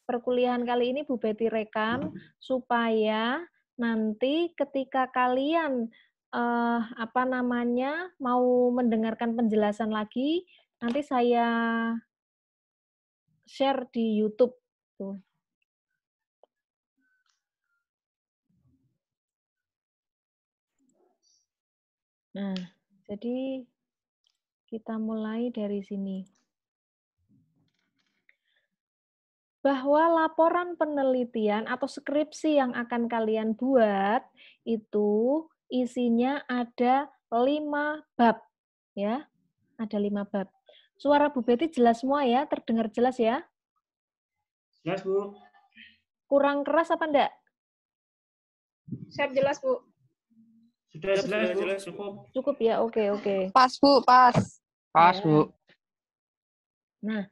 perkuliahan kali ini Bu Betty rekam supaya nanti ketika kalian mau mendengarkan penjelasan lagi, nanti saya share di YouTube tuh. Nah, jadi kita mulai dari sini. Bahwa laporan penelitian atau skripsi yang akan kalian buat itu isinya ada 5 bab, ya. Ada 5 bab. Suara Bu Betty jelas semua ya? Terdengar jelas ya? Jelas, Bu. Kurang keras apa enggak? Siap, jelas, Bu. Sudah jelas, Bu. Cukup. Cukup ya? Oke. Pas, Bu, pas. Pas, Ya. Bu. Nah,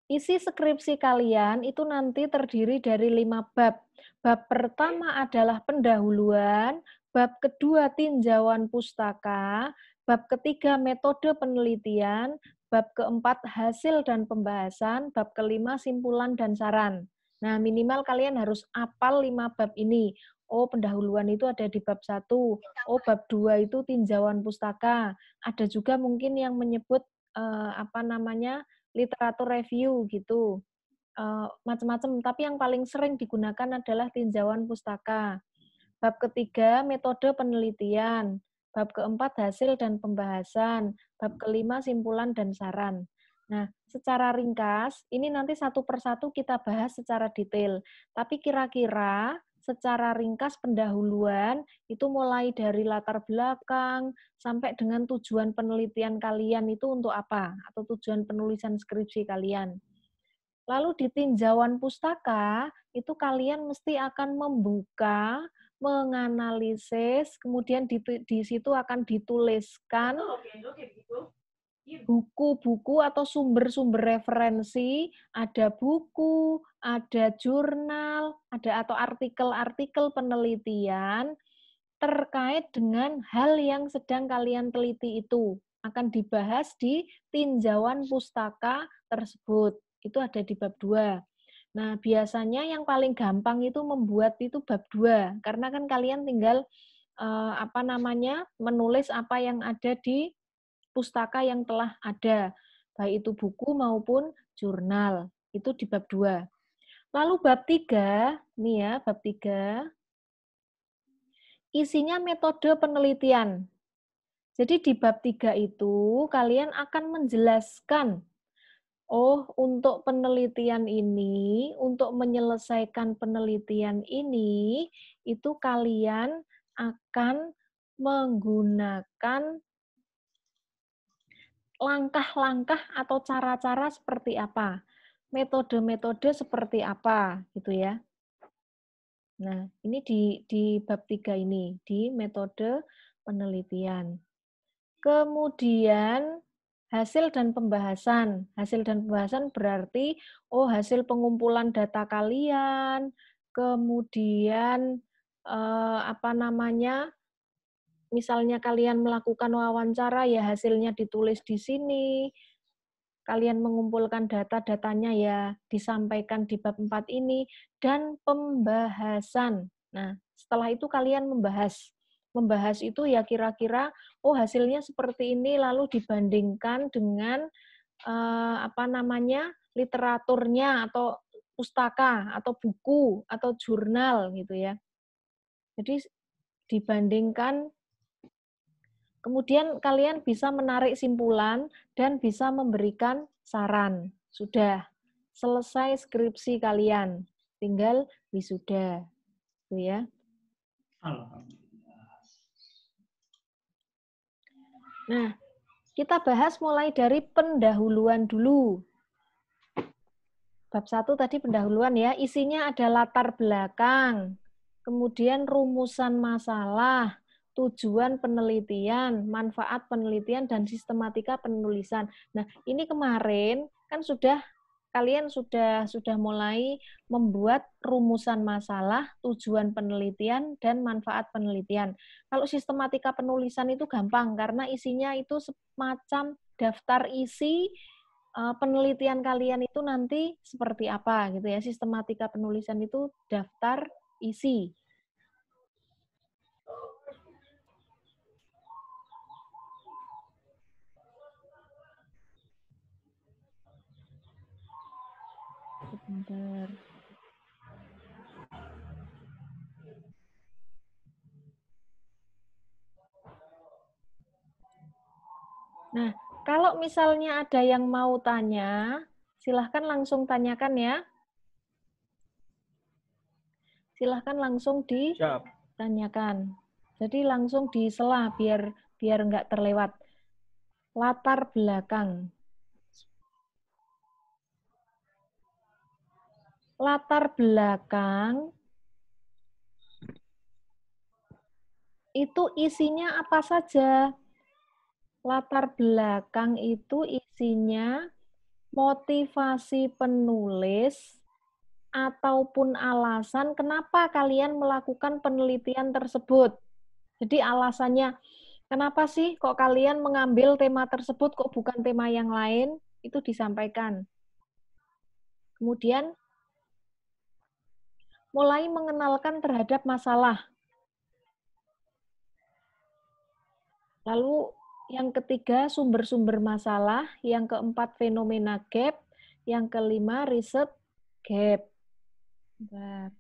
isi skripsi kalian itu nanti terdiri dari 5 bab. Bab pertama adalah pendahuluan, bab kedua tinjauan pustaka, bab ketiga metode penelitian, bab keempat hasil dan pembahasan, bab kelima simpulan dan saran. Nah, minimal kalian harus hafal 5 bab ini. Oh, pendahuluan itu ada di bab 1. Oh, bab 2 itu tinjauan pustaka. Ada juga mungkin yang menyebut literatur review gitu. Macam-macam, tapi yang paling sering digunakan adalah tinjauan pustaka. Bab ketiga, metode penelitian. Bab keempat, hasil dan pembahasan. Bab kelima, simpulan dan saran. Nah, secara ringkas, ini nanti satu persatu kita bahas secara detail. Tapi kira-kira secara ringkas pendahuluan itu mulai dari latar belakang sampai dengan tujuan penelitian kalian itu untuk apa? Atau tujuan penulisan skripsi kalian. Lalu di tinjauan pustaka, itu kalian mesti akan membuka, menganalisis, kemudian di situ akan dituliskan buku-buku atau sumber-sumber referensi, ada buku, ada jurnal, ada atau artikel-artikel penelitian terkait dengan hal yang sedang kalian teliti itu. Akan dibahas di tinjauan pustaka tersebut. Itu ada di bab 2. Nah, biasanya yang paling gampang itu membuat itu bab 2, karena kan kalian tinggal menulis apa yang ada di pustaka yang telah ada, baik itu buku maupun jurnal. Itu di bab 2. Lalu bab 3, nih ya, bab 3 isinya metode penelitian. Jadi di bab 3 itu kalian akan menjelaskan, oh, untuk penelitian ini, untuk menyelesaikan penelitian ini, itu kalian akan menggunakan langkah-langkah atau cara-cara seperti apa, metode-metode seperti apa, gitu ya. Nah, ini di bab 3 ini, di metode penelitian. Kemudian hasil dan pembahasan. Hasil dan pembahasan berarti hasil pengumpulan data kalian, kemudian misalnya kalian melakukan wawancara ya hasilnya ditulis di sini. Kalian mengumpulkan data-datanya ya disampaikan di bab 4 ini, dan pembahasan. Nah, setelah itu kalian membahas. Membahas itu ya kira-kira, hasilnya seperti ini, lalu dibandingkan dengan literaturnya atau pustaka atau buku atau jurnal gitu ya. Jadi dibandingkan. Kemudian kalian bisa menarik simpulan dan bisa memberikan saran. Sudah selesai skripsi kalian, tinggal wisuda. Gitu ya. Nah, kita bahas mulai dari pendahuluan dulu. Bab 1 tadi pendahuluan ya, isinya ada latar belakang, kemudian rumusan masalah, tujuan penelitian, manfaat penelitian, dan sistematika penulisan. Nah, ini kemarin kan kalian sudah mulai membuat rumusan masalah, tujuan penelitian, dan manfaat penelitian. Kalau sistematika penulisan itu gampang, karena isinya itu semacam daftar isi penelitian kalian itu nanti seperti apa gitu ya. Sistematika penulisan itu daftar isi. Sebentar. Nah, kalau misalnya ada yang mau tanya, silahkan langsung tanyakan ya. Silahkan langsung ditanyakan. Jadi langsung disela biar nggak terlewat. Latar belakang. Latar belakang itu isinya apa saja? Latar belakang itu isinya motivasi penulis ataupun alasan kenapa kalian melakukan penelitian tersebut. Jadi alasannya, kenapa sih kok kalian mengambil tema tersebut, kok bukan tema yang lain, itu disampaikan. Kemudian, mulai mengenalkan terhadap masalah. Lalu yang ketiga, sumber-sumber masalah. Yang keempat, fenomena gap. Yang kelima, riset gap. Bentar.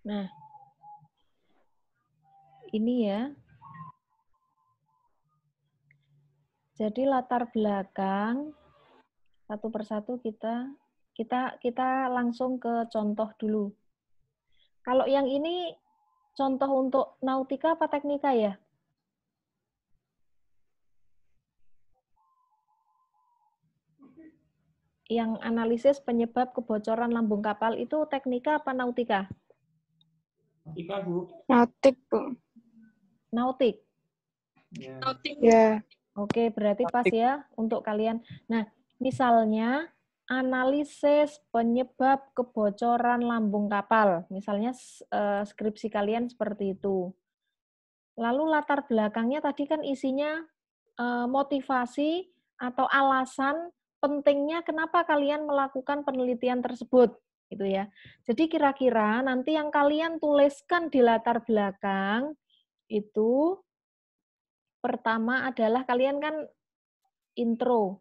Nah, ini ya. Jadi latar belakang satu persatu kita langsung ke contoh dulu. Kalau yang ini contoh untuk nautika apa teknika ya? Yang analisis penyebab kebocoran lambung kapal itu teknika apa nautika? Nautika, Bu. Nautik, Bu. Nautik. Ya. Nautik. Ya. Oke, berarti pas ya untuk kalian. Nah, misalnya analisis penyebab kebocoran lambung kapal. Misalnya skripsi kalian seperti itu. Lalu latar belakangnya tadi kan isinya motivasi atau alasan pentingnya kenapa kalian melakukan penelitian tersebut, gitu ya. Jadi kira-kira nanti yang kalian tuliskan di latar belakang itu pertama adalah kalian kan intro.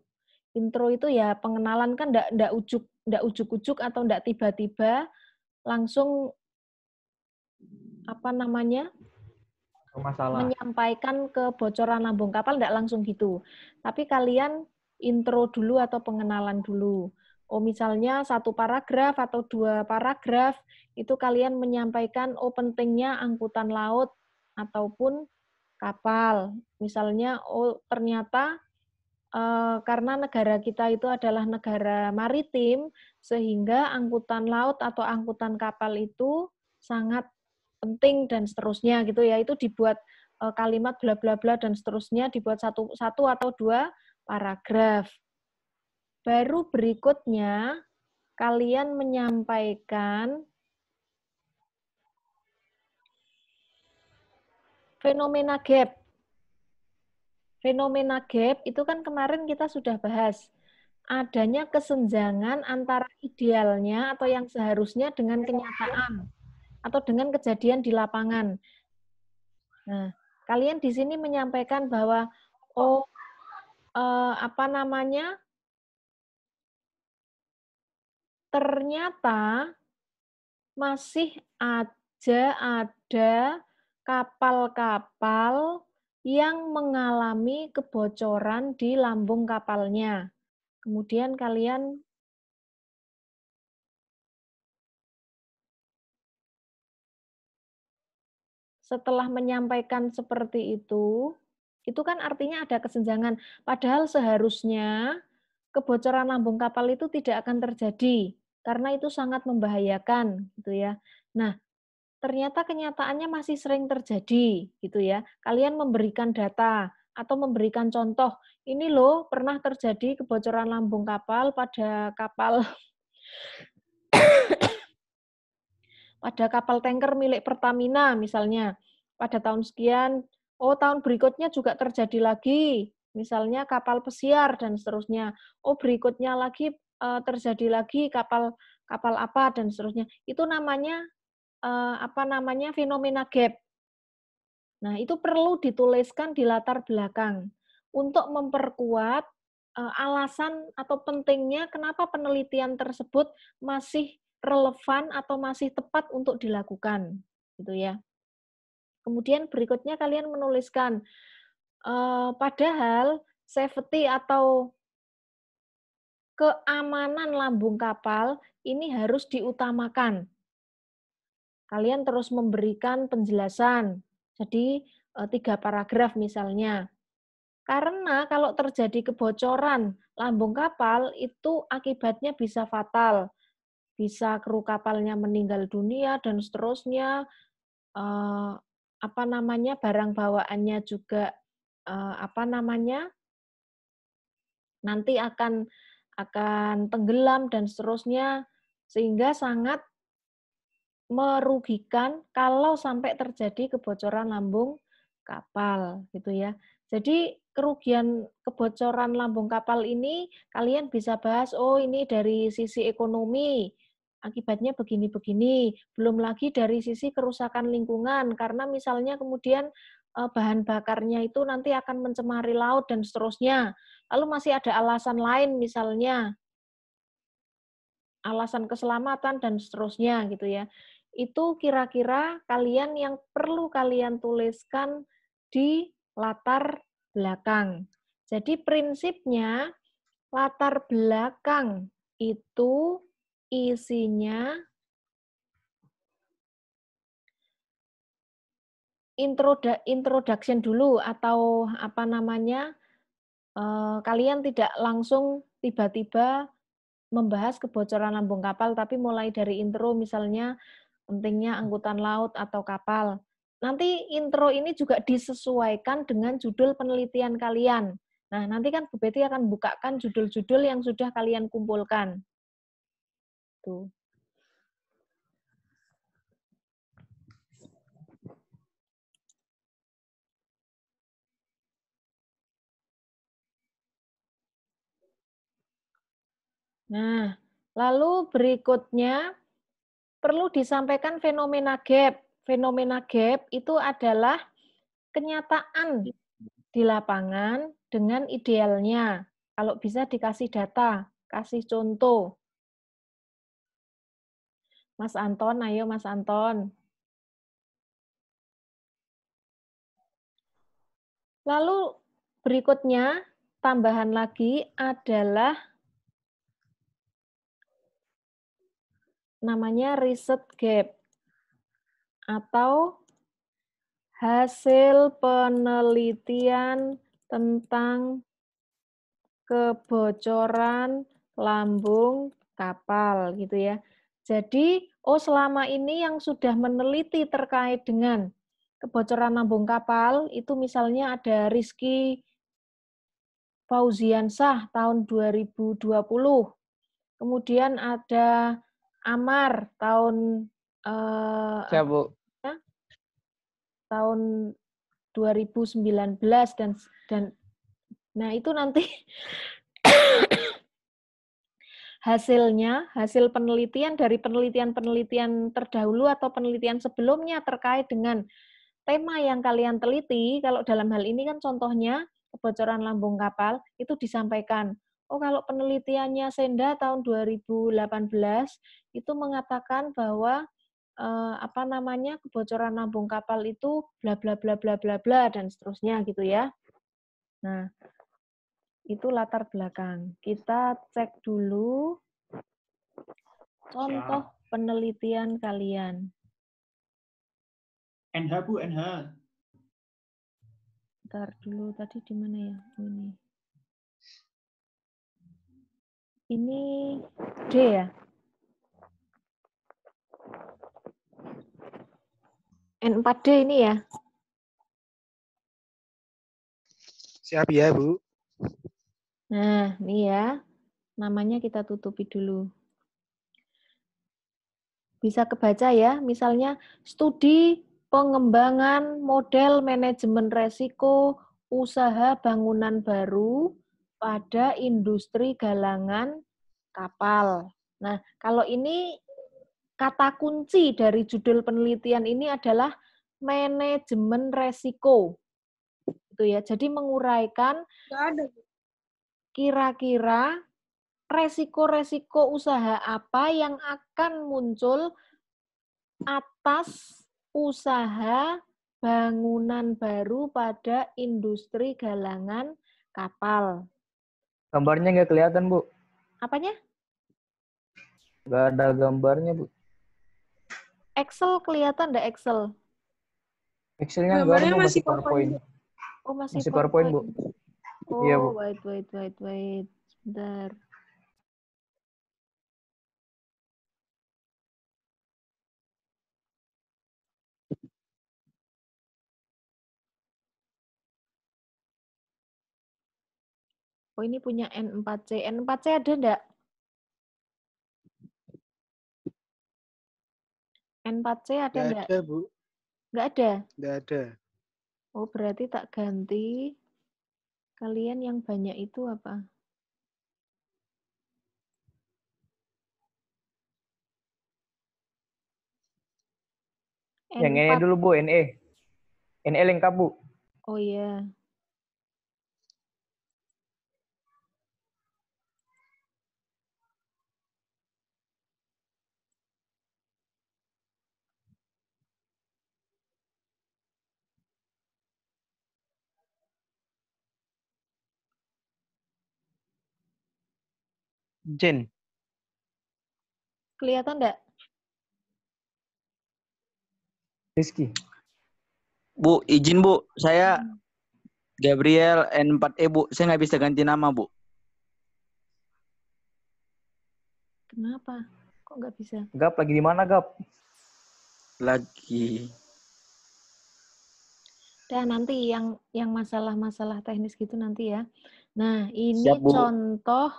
Intro itu ya pengenalan kan ndak ujuk-ujuk atau ndak tiba-tiba langsung apa namanya? Masalah. Menyampaikan kebocoran lambung kapal ndak langsung gitu. Tapi kalian intro dulu atau pengenalan dulu. Oh misalnya satu paragraf atau dua paragraf itu kalian menyampaikan oh pentingnya angkutan laut ataupun kapal. Misalnya oh ternyata karena negara kita itu adalah negara maritim sehingga angkutan laut atau angkutan kapal itu sangat penting dan seterusnya gitu ya. Itu dibuat kalimat bla bla bla dan seterusnya dibuat satu atau dua paragraf. Baru berikutnya kalian menyampaikan fenomena gap. Fenomena gap itu kan kemarin kita sudah bahas. Adanya kesenjangan antara idealnya atau yang seharusnya dengan kenyataan atau dengan kejadian di lapangan. Nah, kalian di sini menyampaikan bahwa ternyata masih aja ada kapal-kapal yang mengalami kebocoran di lambung kapalnya. Kemudian kalian setelah menyampaikan seperti itu kan artinya ada kesenjangan. Padahal seharusnya kebocoran lambung kapal itu tidak akan terjadi, karena itu sangat membahayakan, gitu ya. Nah, ternyata kenyataannya masih sering terjadi, gitu ya. Kalian memberikan data atau memberikan contoh, ini loh pernah terjadi kebocoran lambung kapal pada kapal tanker milik Pertamina misalnya. Pada tahun sekian, tahun berikutnya juga terjadi lagi, misalnya kapal pesiar dan seterusnya. Berikutnya lagi terjadi lagi kapal apa dan seterusnya. Itu namanya fenomena gap. Nah, itu perlu dituliskan di latar belakang untuk memperkuat alasan atau pentingnya kenapa penelitian tersebut masih relevan atau masih tepat untuk dilakukan, gitu ya. Kemudian berikutnya kalian menuliskan, padahal safety atau keamanan lambung kapal ini harus diutamakan. Kalian terus memberikan penjelasan. Jadi 3 paragraf misalnya. Karena kalau terjadi kebocoran lambung kapal itu akibatnya bisa fatal. Bisa kru kapalnya meninggal dunia dan seterusnya. Barang bawaannya juga nanti akan tenggelam dan seterusnya, sehingga sangat merugikan kalau sampai terjadi kebocoran lambung kapal, gitu ya. Jadi kerugian kebocoran lambung kapal ini kalian bisa bahas, ini dari sisi ekonomi, akibatnya begini-begini. Belum lagi dari sisi kerusakan lingkungan, karena misalnya kemudian bahan bakarnya itu nanti akan mencemari laut dan seterusnya. Lalu masih ada alasan lain, misalnya alasan keselamatan dan seterusnya, gitu ya. Itu kira-kira kalian yang perlu kalian tuliskan di latar belakang. Jadi prinsipnya latar belakang itu isinya introduction dulu, atau kalian tidak langsung tiba-tiba membahas kebocoran lambung kapal, tapi mulai dari intro, misalnya pentingnya angkutan laut atau kapal. Nanti intro ini juga disesuaikan dengan judul penelitian kalian. Nah, nanti kan Bu Betty akan bukakan judul-judul yang sudah kalian kumpulkan. Tuh. Nah, lalu berikutnya perlu disampaikan fenomena gap. Fenomena gap itu adalah kenyataan di lapangan dengan idealnya. Kalau bisa dikasih data, kasih contoh. Mas Anton, ayo Mas Anton. Lalu berikutnya, tambahan lagi adalah namanya riset gap atau hasil penelitian tentang kebocoran lambung kapal, gitu ya. Jadi, selama ini yang sudah meneliti terkait dengan kebocoran lambung kapal, itu misalnya ada Rizky Fauziansah tahun 2020. Kemudian ada Amar tahun Siap, Bu. tahun 2019 dan nah itu nanti hasil penelitian dari penelitian terdahulu atau penelitian sebelumnya terkait dengan tema yang kalian teliti. Kalau dalam hal ini kan contohnya kebocoran lambung kapal, itu disampaikan. Kalau penelitiannya Senda tahun 2018 itu mengatakan bahwa kebocoran lambung kapal itu bla bla bla bla bla bla dan seterusnya, gitu ya. Nah, itu latar belakang. Kita cek dulu contoh penelitian kalian. NH Bu, NH. Bentar dulu, tadi di mana ya? Ini D ya? N4D ini ya? Siap ya, Bu. Nah, ini ya. Namanya kita tutupi dulu. Bisa kebaca ya, misalnya studi pengembangan model manajemen resiko usaha bangunan baru pada industri galangan kapal. Nah, kalau ini kata kunci dari judul penelitian ini adalah manajemen resiko. Itu ya. Jadi menguraikan kira-kira resiko-resiko usaha apa yang akan muncul atas usaha bangunan baru pada industri galangan kapal. Gambarnya nggak kelihatan, Bu. Apanya? Nggak ada gambarnya, Bu. Excel kelihatan nggak Excel? Excelnya nggak ada, Bu. Masih PowerPoint. Oh, masih PowerPoint, Bu. Oh, Iya, Bu. wait. Bentar. Oh, ini punya N4C. N4C ada enggak? N4C ada Nggak enggak? ada, Bu. Enggak ada? Nggak ada. Oh, berarti tak ganti. Kalian yang banyak itu apa? Yang ini dulu, Bu. NE. NE lengkap, Bu. Oh iya. Jen. Kelihatan enggak? Rizky. Bu, izin Bu, saya Gabriel N4E Bu, saya nggak bisa ganti nama Bu. Kenapa? Kok nggak bisa? Gap, lagi di mana, Gap? Lagi. Dan nanti yang masalah-masalah teknis gitu nanti ya. Nah, ini Siap, Bu. contoh,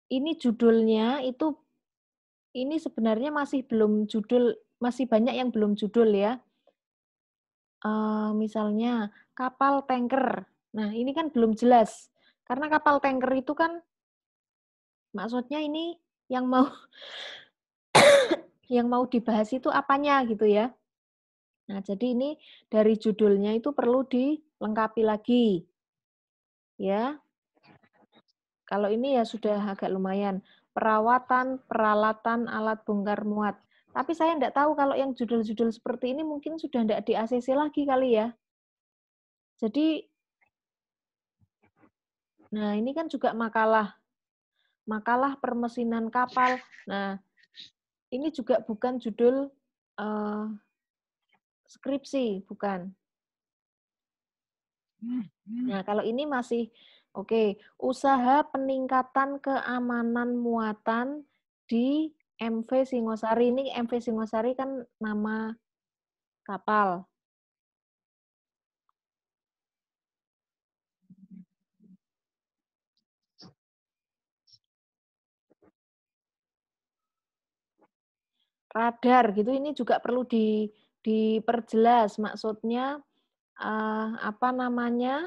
ini judulnya itu, ini sebenarnya masih belum judul, masih banyak yang belum judul ya. Misalnya kapal tanker. Nah, ini kan belum jelas. Karena kapal tanker itu kan maksudnya ini yang mau yang mau dibahas itu apanya gitu ya. Nah, jadi ini dari judulnya itu perlu dilengkapi lagi. Ya. Kalau ini ya sudah agak lumayan. Perawatan, peralatan, alat bongkar muat. Tapi saya tidak tahu kalau yang judul-judul seperti ini mungkin sudah tidak di ACC lagi kali ya. Jadi, nah ini kan juga makalah permesinan kapal. Nah, ini juga bukan judul skripsi, bukan. Nah, kalau ini masih oke. Usaha peningkatan keamanan muatan di MV Singosari. Ini MV Singosari kan nama kapal. Radar gitu, ini juga perlu diperjelas. Maksudnya apa namanya?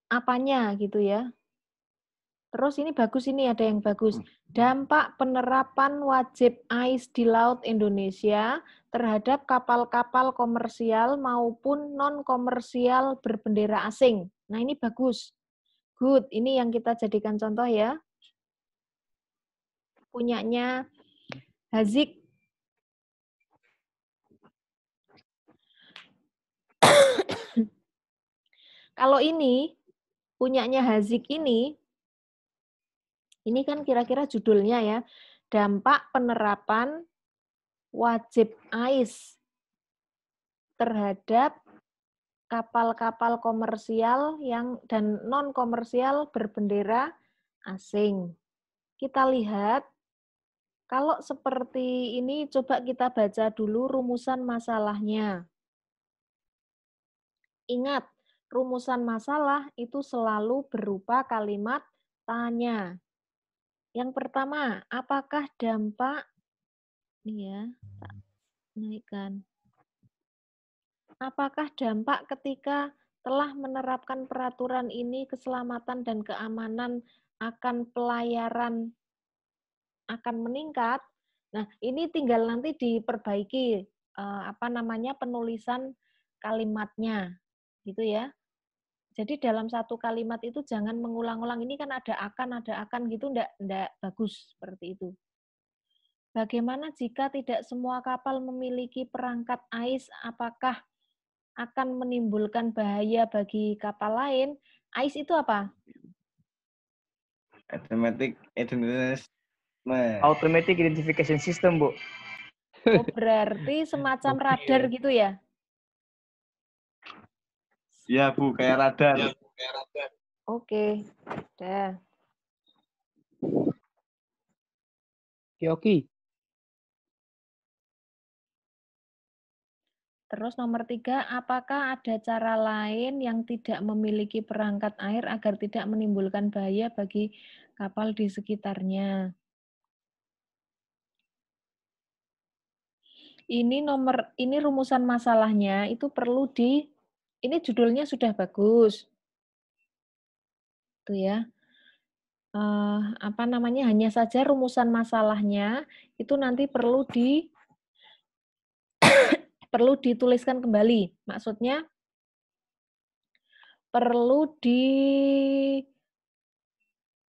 Apanya gitu ya. Terus ini bagus, ini ada yang bagus. Dampak penerapan wajib AIS di Laut Indonesia terhadap kapal-kapal komersial maupun non-komersial berbendera asing. Nah, ini bagus. Good. Ini yang kita jadikan contoh ya. Punyanya Hazik. Kalau ini, punyanya Hazik ini kan kira-kira judulnya ya, dampak penerapan wajib AIS terhadap kapal-kapal komersial dan non-komersial berbendera asing. Kita lihat, kalau seperti ini coba kita baca dulu rumusan masalahnya. Ingat, rumusan masalah itu selalu berupa kalimat tanya. Yang pertama, apakah dampak, nih ya, tak naikkan. Apakah dampak ketika telah menerapkan peraturan ini keselamatan dan keamanan akan pelayaran akan meningkat? Nah, ini tinggal nanti diperbaiki penulisan kalimatnya, gitu ya. Jadi dalam satu kalimat itu jangan mengulang-ulang. Ini kan ada akan gitu, enggak bagus seperti itu. Bagaimana jika tidak semua kapal memiliki perangkat AIS? Apakah akan menimbulkan bahaya bagi kapal lain? AIS itu apa? Automatic Identification System, Bu. Oh, berarti semacam radar gitu ya? Iya, Bu, kayak radar. Oke, udah. Oke. Terus nomor 3, apakah ada cara lain yang tidak memiliki perangkat air agar tidak menimbulkan bahaya bagi kapal di sekitarnya? Ini rumusan masalahnya itu perlu ini judulnya sudah bagus. Tuh ya. Hanya saja rumusan masalahnya itu nanti perlu dituliskan kembali. Maksudnya perlu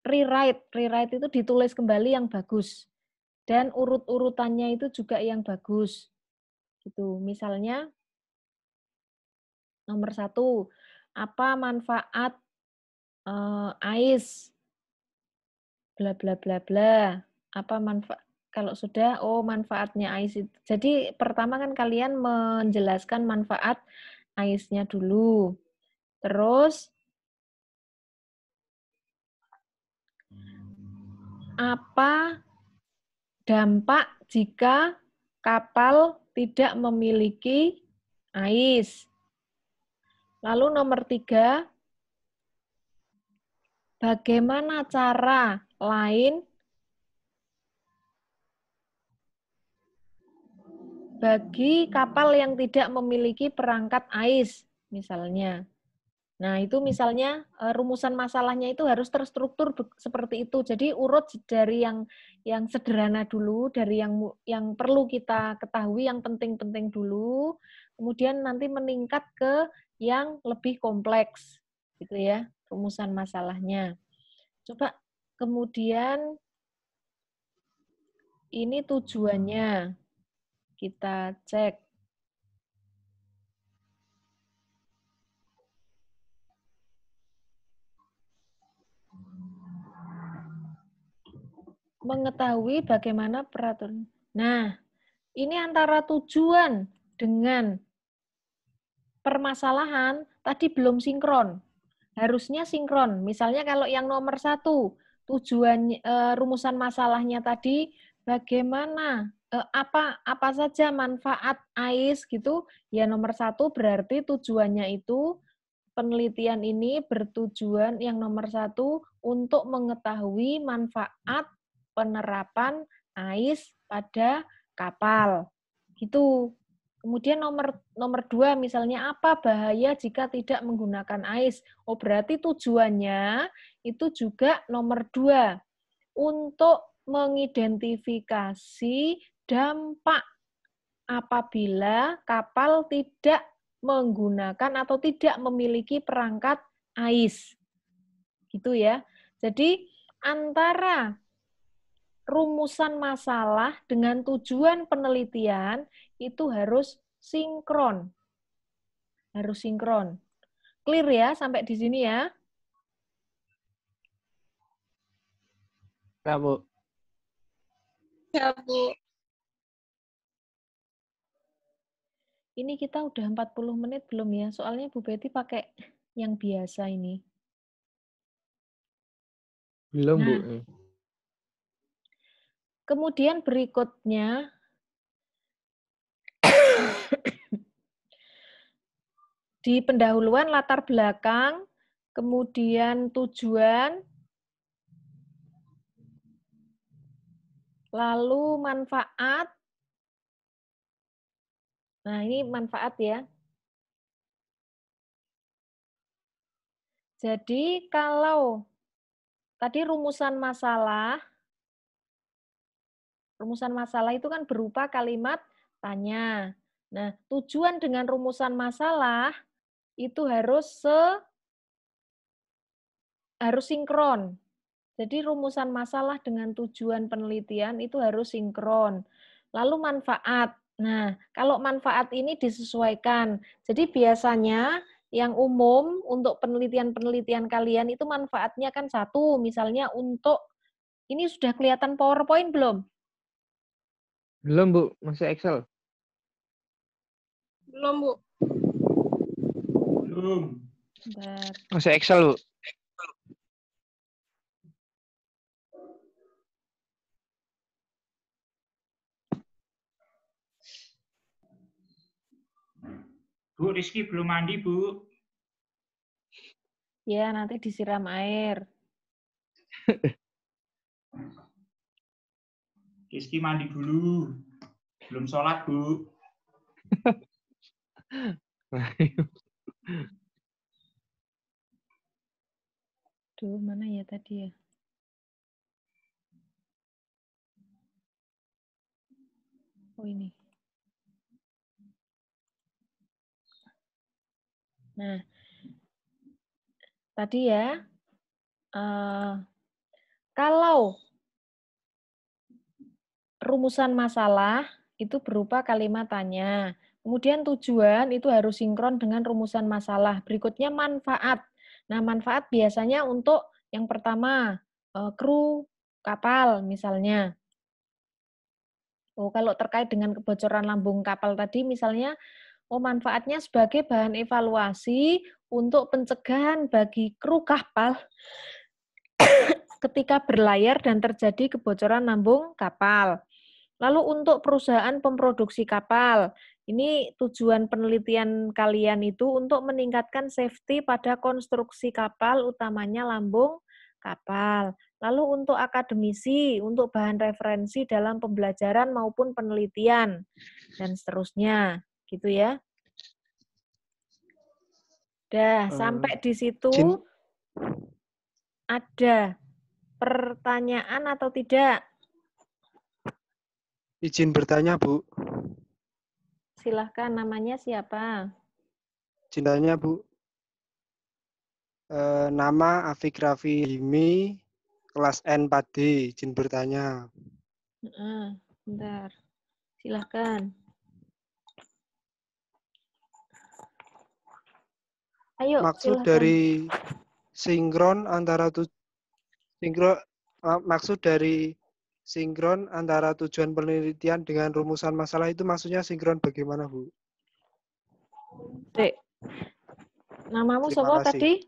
rewrite itu ditulis kembali yang bagus. Dan urut-urutannya itu juga yang bagus. Gitu. Misalnya nomor 1, apa manfaat AIS? Bla bla bla bla. Apa manfaat? Kalau sudah, manfaatnya AIS itu. Jadi pertama kan kalian menjelaskan manfaat AIS-nya dulu. Terus apa dampak jika kapal tidak memiliki AIS? Lalu nomor 3, bagaimana cara lain bagi kapal yang tidak memiliki perangkat AIS, misalnya. Nah, itu misalnya rumusan masalahnya itu harus terstruktur seperti itu. Jadi urut dari yang sederhana dulu, dari yang perlu kita ketahui, yang penting-penting dulu, kemudian nanti meningkat ke yang lebih kompleks, gitu ya, rumusan masalahnya. Coba kemudian ini tujuannya kita cek. Mengetahui bagaimana peraturan. Nah, ini antara tujuan dengan permasalahan tadi belum sinkron. Harusnya sinkron. Misalnya kalau yang nomor 1, tujuan rumusan masalahnya tadi bagaimana apa saja manfaat AIS gitu. Ya nomor 1 berarti tujuannya itu penelitian ini bertujuan yang nomor 1 untuk mengetahui manfaat penerapan AIS pada kapal. Gitu. Kemudian nomor 2 misalnya apa bahaya jika tidak menggunakan AIS? Oh, berarti tujuannya itu juga nomor 2 untuk mengidentifikasi dampak apabila kapal tidak menggunakan atau tidak memiliki perangkat AIS. Gitu ya. Jadi antara rumusan masalah dengan tujuan penelitian itu harus sinkron. Harus sinkron. Clear ya sampai di sini ya? Ya, Bu. Ya, Bu. Ini kita udah 40 menit belum ya? Soalnya Bu Betty pakai yang biasa ini. Belum, Bu. Nah, kemudian berikutnya, di pendahuluan latar belakang, kemudian tujuan, lalu manfaat. Nah, ini manfaat ya. Jadi kalau tadi rumusan masalah itu kan berupa kalimat tanya. Nah, tujuan dengan rumusan masalah itu harus sinkron. Jadi rumusan masalah dengan tujuan penelitian itu harus sinkron. Lalu manfaat. Nah, kalau manfaat ini disesuaikan. Jadi biasanya yang umum untuk penelitian-penelitian kalian itu manfaatnya kan satu, misalnya untuk, ini sudah kelihatan PowerPoint belum? Belum, Bu. Masih Excel. Belum, Bu. Belum. Bentar. Masih Excel, Bu. Bu, Rizky belum mandi, Bu. Ya, nanti disiram air. Rizky mandi dulu. Belum sholat, Bu. Duh, mana ya tadi ya? Oh, ini. Nah, tadi ya, kalau rumusan masalah itu berupa kalimat tanya. Kemudian tujuan itu harus sinkron dengan rumusan masalah. Berikutnya manfaat. Nah, manfaat biasanya untuk yang pertama, kru kapal misalnya. Oh, kalau terkait dengan kebocoran lambung kapal tadi misalnya, manfaatnya sebagai bahan evaluasi untuk pencegahan bagi kru kapal ketika berlayar dan terjadi kebocoran lambung kapal. Lalu untuk perusahaan pemproduksi kapal, ini tujuan penelitian kalian itu untuk meningkatkan safety pada konstruksi kapal, utamanya lambung kapal. Lalu untuk akademisi, untuk bahan referensi dalam pembelajaran maupun penelitian, dan seterusnya. Gitu ya. Sampai di situ ada pertanyaan atau tidak? Izin bertanya, Bu. Silahkan, namanya siapa? Izin tanya, Bu. Nama Afik Raffi Himi, kelas N4D. Izin bertanya. Bentar. Silahkan. Ayo, Maksud silahkan. dari sinkron antara tujuan penelitian dengan rumusan masalah itu maksudnya sinkron bagaimana, Bu? Dek, namamu Terima siapa kasih. tadi?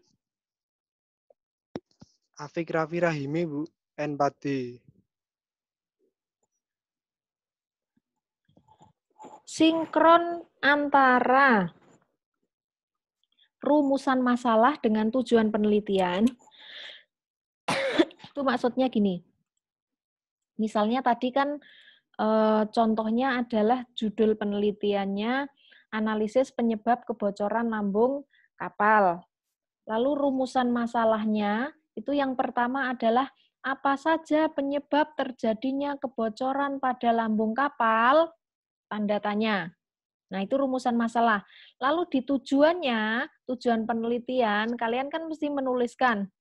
Afik Raffi Rahimi, Bu, N4D. Sinkron antara rumusan masalah dengan tujuan penelitian. Itu maksudnya gini. Misalnya tadi kan contohnya adalah judul penelitiannya analisis penyebab kebocoran lambung kapal. Lalu rumusan masalahnya itu yang pertama adalah apa saja penyebab terjadinya kebocoran pada lambung kapal? Tanda tanya. Nah, itu rumusan masalah. Lalu di tujuannya, tujuan penelitian, kalian kan mesti menuliskan.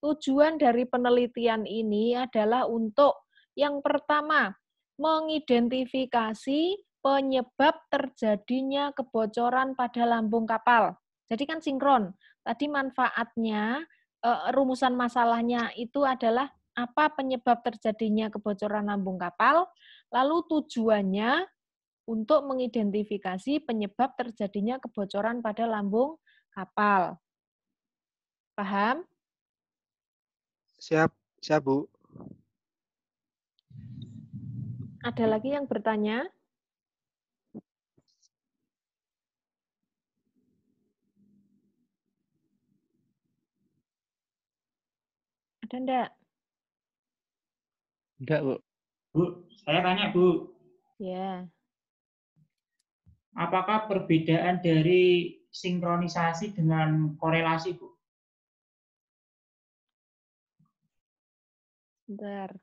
Tujuan dari penelitian ini adalah untuk yang pertama, mengidentifikasi penyebab terjadinya kebocoran pada lambung kapal. Jadi kan sinkron. Tadi manfaatnya, rumusan masalahnya itu adalah apa penyebab terjadinya kebocoran lambung kapal, lalu tujuannya untuk mengidentifikasi penyebab terjadinya kebocoran pada lambung kapal. Paham? Siap, siap Bu. Ada lagi yang bertanya? Ada enggak? Enggak, Bu. Bu, saya tanya Bu, Ya. apakah perbedaan dari sinkronisasi dengan korelasi Bu? Bentar.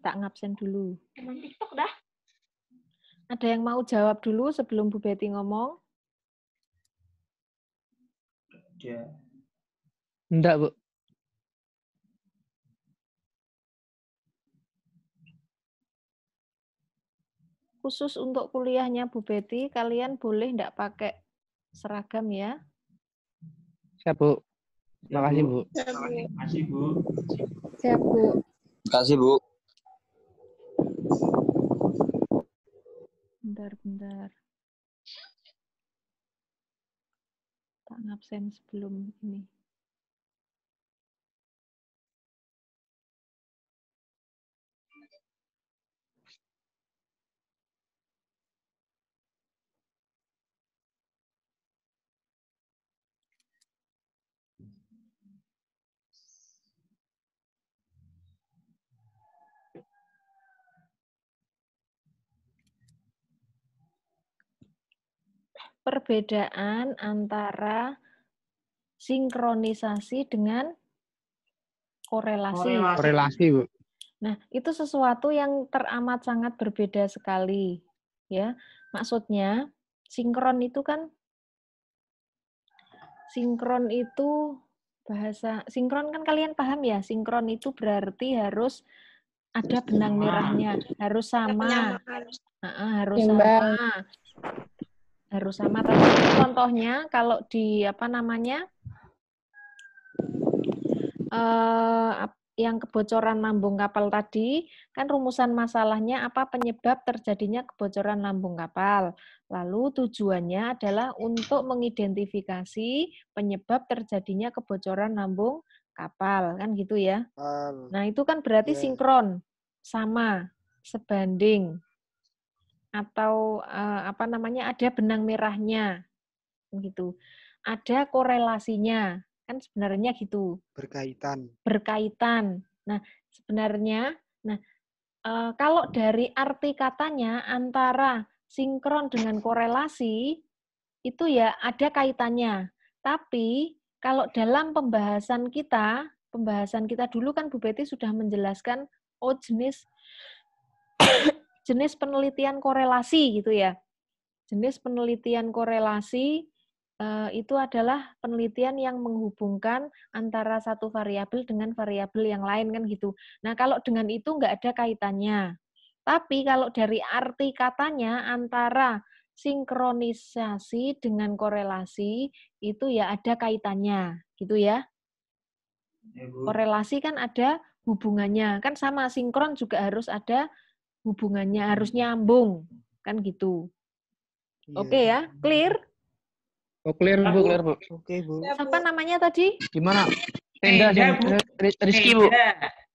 Tak ngabsen dulu. TikTok dah. Ada yang mau jawab dulu sebelum Bu Betty ngomong? Ya. Enggak, Bu. Khusus untuk kuliahnya Bu Betty, kalian boleh enggak pakai seragam ya? Siap, Bu. Ya, Makasih, Bu. Makasih Bu. Siap, Bu. Makasih, Bu. Bentar. Tak ngabsen sebelum ini. Perbedaan antara sinkronisasi dengan korelasi. Korelasi, Bu. Nah, itu sesuatu yang teramat sangat berbeda sekali. Ya, maksudnya sinkron itu kan sinkron kan kalian paham ya? Sinkron itu berarti harus ada benang merahnya, harus sama. Harus Imbang. sama. Harus sama. Tapi contohnya kalau di yang kebocoran lambung kapal tadi, kan rumusan masalahnya apa penyebab terjadinya kebocoran lambung kapal. Lalu tujuannya adalah untuk mengidentifikasi penyebab terjadinya kebocoran lambung kapal, kan gitu ya. Nah, itu kan berarti Ya. sinkron, sama, sebanding, atau ada benang merahnya, gitu. Ada korelasinya. Kan sebenarnya gitu. Berkaitan. Nah, sebenarnya, kalau dari arti katanya antara sinkron dengan korelasi, itu ya ada kaitannya. Tapi, kalau dalam pembahasan kita dulu kan Bu Betty sudah menjelaskan, jenis penelitian korelasi gitu ya. Jenis penelitian korelasi itu adalah penelitian yang menghubungkan antara satu variabel dengan variabel yang lain kan gitu. Nah, kalau dengan itu nggak ada kaitannya. Tapi kalau dari arti katanya antara sinkronisasi dengan korelasi itu ya ada kaitannya, gitu ya. Ya, Bu. Korelasi kan ada hubungannya, kan sama sinkron juga harus ada hubungannya, harus nyambung, kan gitu. Oke ya, clear? Oh, clear, Bu. Clear, Bu. Oke, Bu. Siapa namanya tadi? Gimana? Tenda, Tenda, Bu. Rizky, Bu.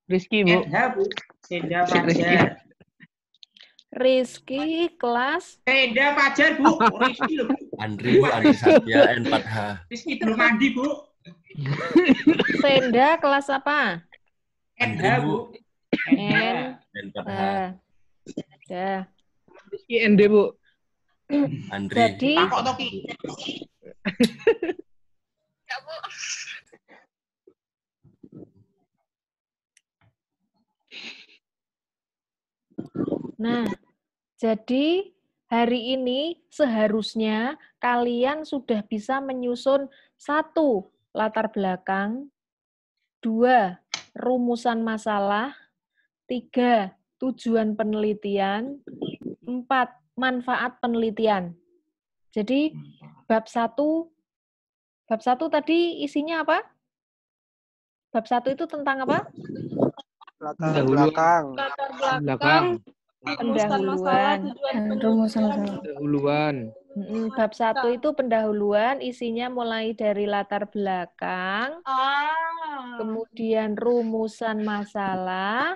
Rizky, Bu. Tenda, Bu. Tenda Fajar. Rizky, kelas Tenda Fajar, Bu. Rizky loh, Bu. Andri, Bu. Andri Satya, N4H. Rizky belum mandi, Bu. Senda, kelas apa? NH, Bu. N. N4H. Ya. Rizky ND, Bu. Andri. Jadi, Takut Toki. nah, jadi hari ini seharusnya kalian sudah bisa menyusun 1. Latar belakang, 2. Rumusan masalah, 3. Tujuan penelitian, 4. Manfaat penelitian. Jadi bab 1 tadi isinya apa? Bab 1 itu tentang apa? Latar Pendahuluan. belakang. Latar Belakang. belakang. Rumusan masalah, Pendahuluan. tujuan Rumusan masalah. Pendahuluan. Bab 1 itu pendahuluan, isinya mulai dari latar belakang, kemudian rumusan masalah,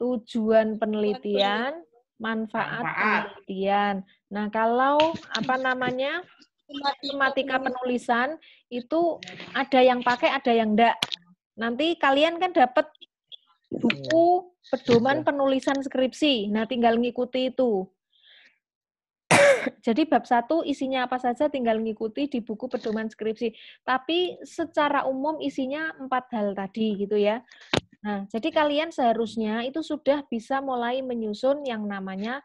tujuan penelitian, manfaat penelitian. Nah, kalau tematika penulisan itu ada yang pakai, ada yang enggak. Nanti kalian kan dapat buku pedoman penulisan skripsi. Nah, tinggal ngikuti itu. Jadi bab 1 isinya apa saja tinggal ngikuti di buku pedoman skripsi. Tapi secara umum isinya 4 hal tadi gitu ya. Nah, jadi kalian seharusnya itu sudah bisa mulai menyusun yang namanya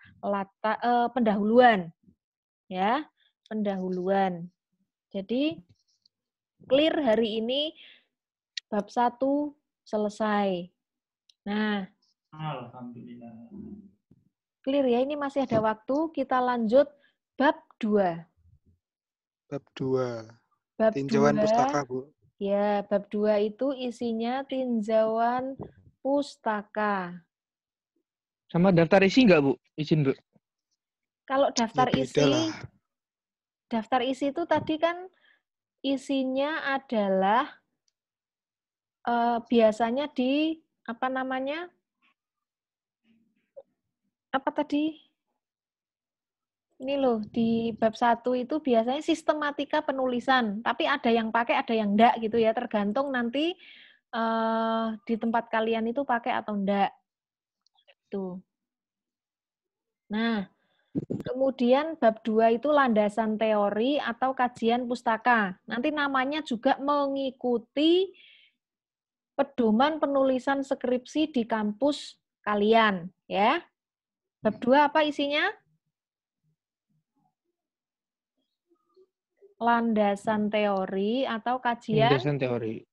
pendahuluan. Ya, pendahuluan. Jadi clear hari ini bab 1 selesai. Nah, Alhamdulillah. clear ya, ini masih ada waktu. Kita lanjut bab 2. Bab 2. Bab Tinjauan 2, pustaka, Bu. ya, bab 2 itu isinya tinjauan pustaka. Sama daftar isi nggak, Bu? Izin, Bu. Kalau Ya daftar beda isi, lah. daftar isi itu tadi kan isinya adalah biasanya di apa namanya? Apa tadi? Ini loh, di bab 1 itu biasanya sistematika penulisan, tapi ada yang pakai, ada yang enggak gitu ya, tergantung nanti di tempat kalian itu pakai atau enggak. Tuh. Nah, kemudian bab 2 itu landasan teori atau kajian pustaka. Nanti namanya juga mengikuti pedoman penulisan skripsi di kampus kalian, ya. Bab 2 apa isinya? Landasan teori atau kajian Landasan teori.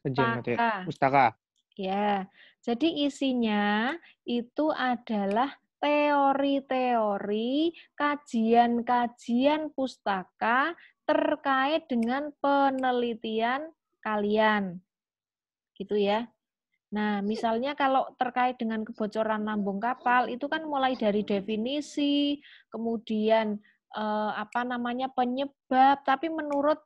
Kajian materi. pustaka. Pustaka. Ya, jadi isinya itu adalah teori-teori, kajian-kajian pustaka terkait dengan penelitian kalian. Gitu ya. Nah, misalnya kalau terkait dengan kebocoran lambung kapal, itu kan mulai dari definisi, kemudian penyebab, tapi menurut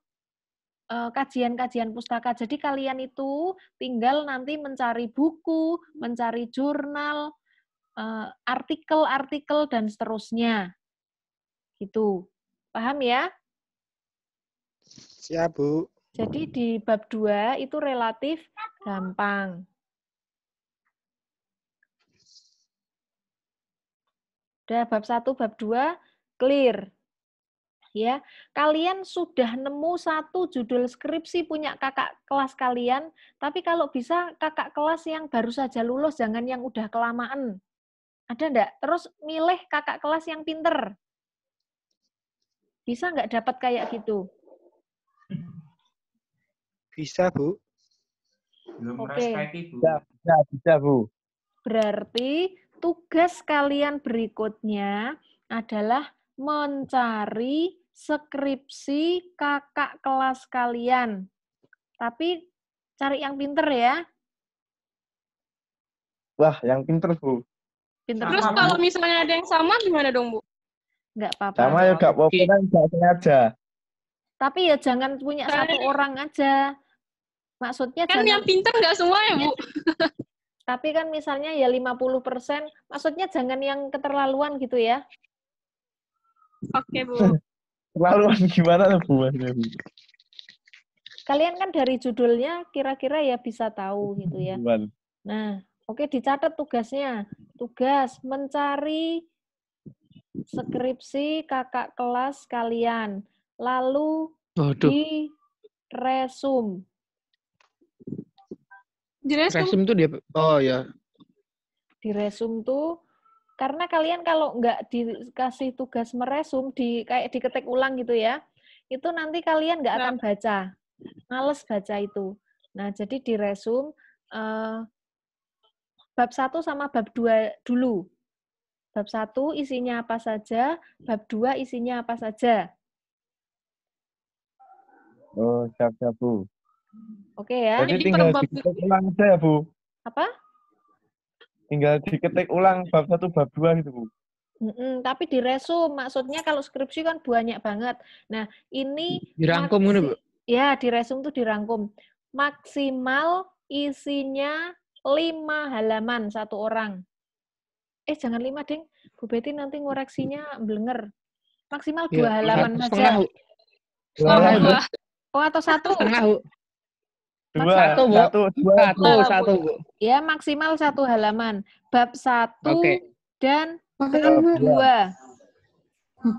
kajian-kajian pustaka. Jadi kalian itu tinggal nanti mencari buku, mencari jurnal, artikel-artikel, dan seterusnya. Gitu. Paham ya? Siap, Bu. Jadi di bab 2 itu relatif gampang. Udah bab 1, bab 2 clear. Ya, kalian sudah nemu satu judul skripsi punya kakak kelas kalian, tapi kalau bisa kakak kelas yang baru saja lulus, jangan yang udah kelamaan. Ada enggak? Terus milih kakak kelas yang pinter. Bisa nggak dapat kayak gitu? Bisa, Bu. Belum Oke. respect Ibu. Bisa, Bu. Berarti tugas kalian berikutnya adalah mencari skripsi kakak kelas kalian. Tapi cari yang pinter ya. Wah, yang pinter, Bu. Pinter Terus semua. kalau misalnya ada yang sama gimana dong, Bu? Nggak apa-apa. Sama ya gak apa-apa kan gak sengaja. Tapi ya jangan punya satu orang aja. Maksudnya Kan jangan, yang pinter nggak semua ya, Bu? tapi kan misalnya ya 50%, maksudnya jangan yang keterlaluan gitu ya. Oke, Bu. Terlaluan gimana tuh, Bu? Maksudnya, Bu? Kalian kan dari judulnya kira-kira ya bisa tahu gitu ya. Gimana? Nah, oke, dicatat tugasnya. Tugas mencari skripsi kakak kelas kalian. Lalu Waduh. di resume. Jelas, Bu. Resume tuh dia. Oh ya. Di resume tuh, karena kalian kalau nggak dikasih tugas meresum, kayak diketik ulang gitu ya, itu nanti kalian nggak akan baca. Males baca itu. Nah, jadi di resume bab 1 sama bab 2 dulu. Bab 1 isinya apa saja, bab 2 isinya apa saja. Oh, siap-siap, Bu. Oke ya. Jadi Jadi tinggal per bab diketik ulang aja ya, Bu? Apa? Tinggal diketik ulang bab 1, bab 2 gitu, Bu. Tapi diresum, maksudnya kalau skripsi kan banyak banget. Nah, ini Dirangkum ngono, Bu. Ya, diresum tuh dirangkum. Maksimal isinya 5 halaman satu orang. Jangan 5, Ding. Bu Betty nanti ngoreksinya blenger. Maksimal 2 halaman saja. Oh, atau 1? Setengah, Bu. 2, Satu, Bu. Ya, maksimal 1 halaman. Bab 1 Oke. dan bab 2.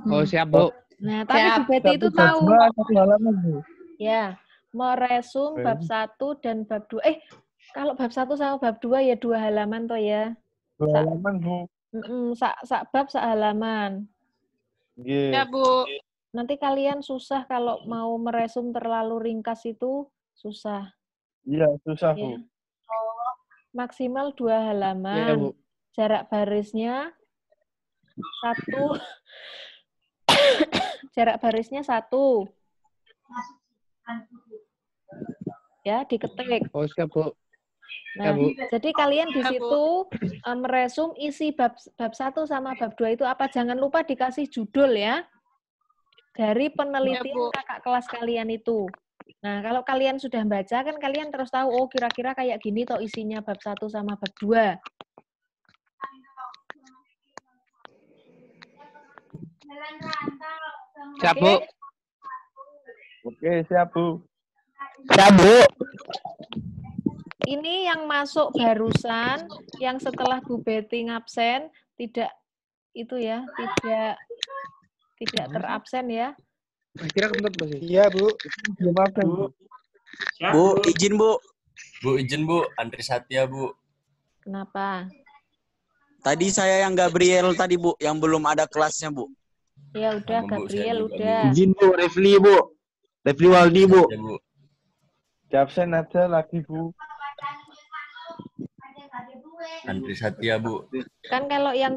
Oh, siap, Bu. Nah, tapi Bu Betty itu tahu. 1 halaman, Bu. Ya, meresum bab 1 dan bab 2. Kalau bab 1 sama bab 2 ya 2 halaman toh ya. 2 halaman, Bu. Sak bab sak halaman. Ya, Bu. Nanti kalian susah kalau mau meresum terlalu ringkas itu susah. Iya, susah, Bu. Ya. Maksimal 2 halaman. Iya, Bu. Jarak barisnya 1. Jarak barisnya 1. Ya, diketik. Oh, siap, Bu. Nah, Ya, Bu. jadi kalian di Ya, Bu. situ meresum isi bab 1 sama bab 2 itu apa. Jangan lupa dikasih judul ya. Dari penelitian Ya, Bu. kakak kelas kalian itu. Nah, kalau kalian sudah baca kan kalian terus tahu, oh kira-kira kayak gini toh isinya bab 1 sama bab 2. Siap, Bu. Oke, siap, Bu. Siap, Bu. Ini yang masuk barusan, yang setelah Bu Betty ngabsen, tidak itu ya, tidak terabsen ya. Kira kentut, Bu. Iya, Bu. Belum absen, Bu. Siap, Bu, izin, Bu. Bu, izin, Bu. Andri Satya, Bu. Kenapa? Tadi saya yang Gabriel tadi, Bu, yang belum ada kelasnya, Bu. Ya udah, Sama Bu, saya Gabriel juga, udah. Bu. Izin, Bu. Refli, Bu. Refli Waldi, Bu. Ya, Bu. Absen aja lagi, Bu. Andri Satya, Bu. Kan kalau yang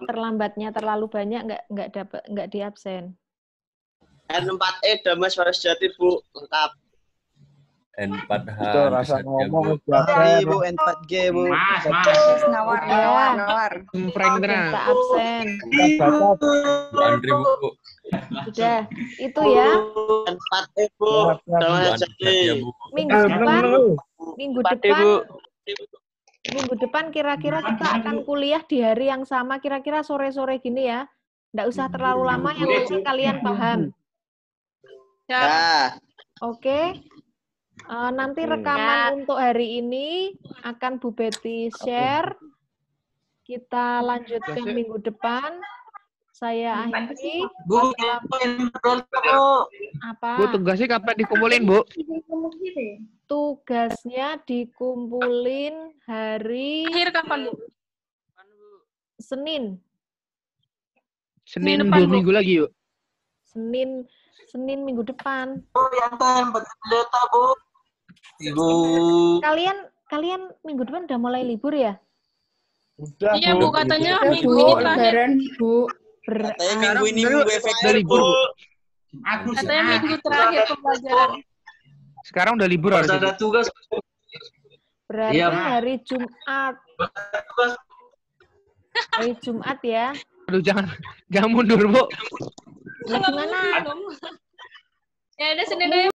terlambatnya terlalu banyak nggak diabsen. N4E Damas Warasjati, Bu. Lengkap. N4H. Itu Andri rasa Satya, ngomong Bu. absen. Bu, N4G, Bu. Mas. Nawar. Prank tenan. Kita absen. Baca. Bu Andri, Bu. Udah, itu ya. N4E, Bu. Bu Damas Andri Warasjati. Satya, Bu. Minggu depan kira-kira kita akan kuliah di hari yang sama, kira-kira sore-sore gini ya. Nggak usah terlalu lama, yang penting kalian paham. Ya. Oke. Nanti rekaman untuk hari ini akan Bu Betty share. Kita lanjut ke minggu depan. Saya akhiri. Bu, Apa? Bu, tugasnya kapan dikumpulin, Bu? Tugasnya dikumpulin hari Akhir kapan, Bu? Senin. Senin depan, 2 Bu. minggu lagi, yuk. Senin minggu depan. Bu. Kalian minggu depan udah mulai libur ya? Udah, Iya, Bu. Katanya Udah, minggu Bu. ini terakhir. Katanya minggu ini minggu Udah efektif, libur, Bu. Bu. Katanya minggu terakhir pembelajaran. Sekarang udah libur harusnya, Bu. tugas. Berarti Iya. hari Jumat. Hari Jumat ya. Aduh, jangan mundur, Bu. Nah, gimana? Ya udah Senin aja.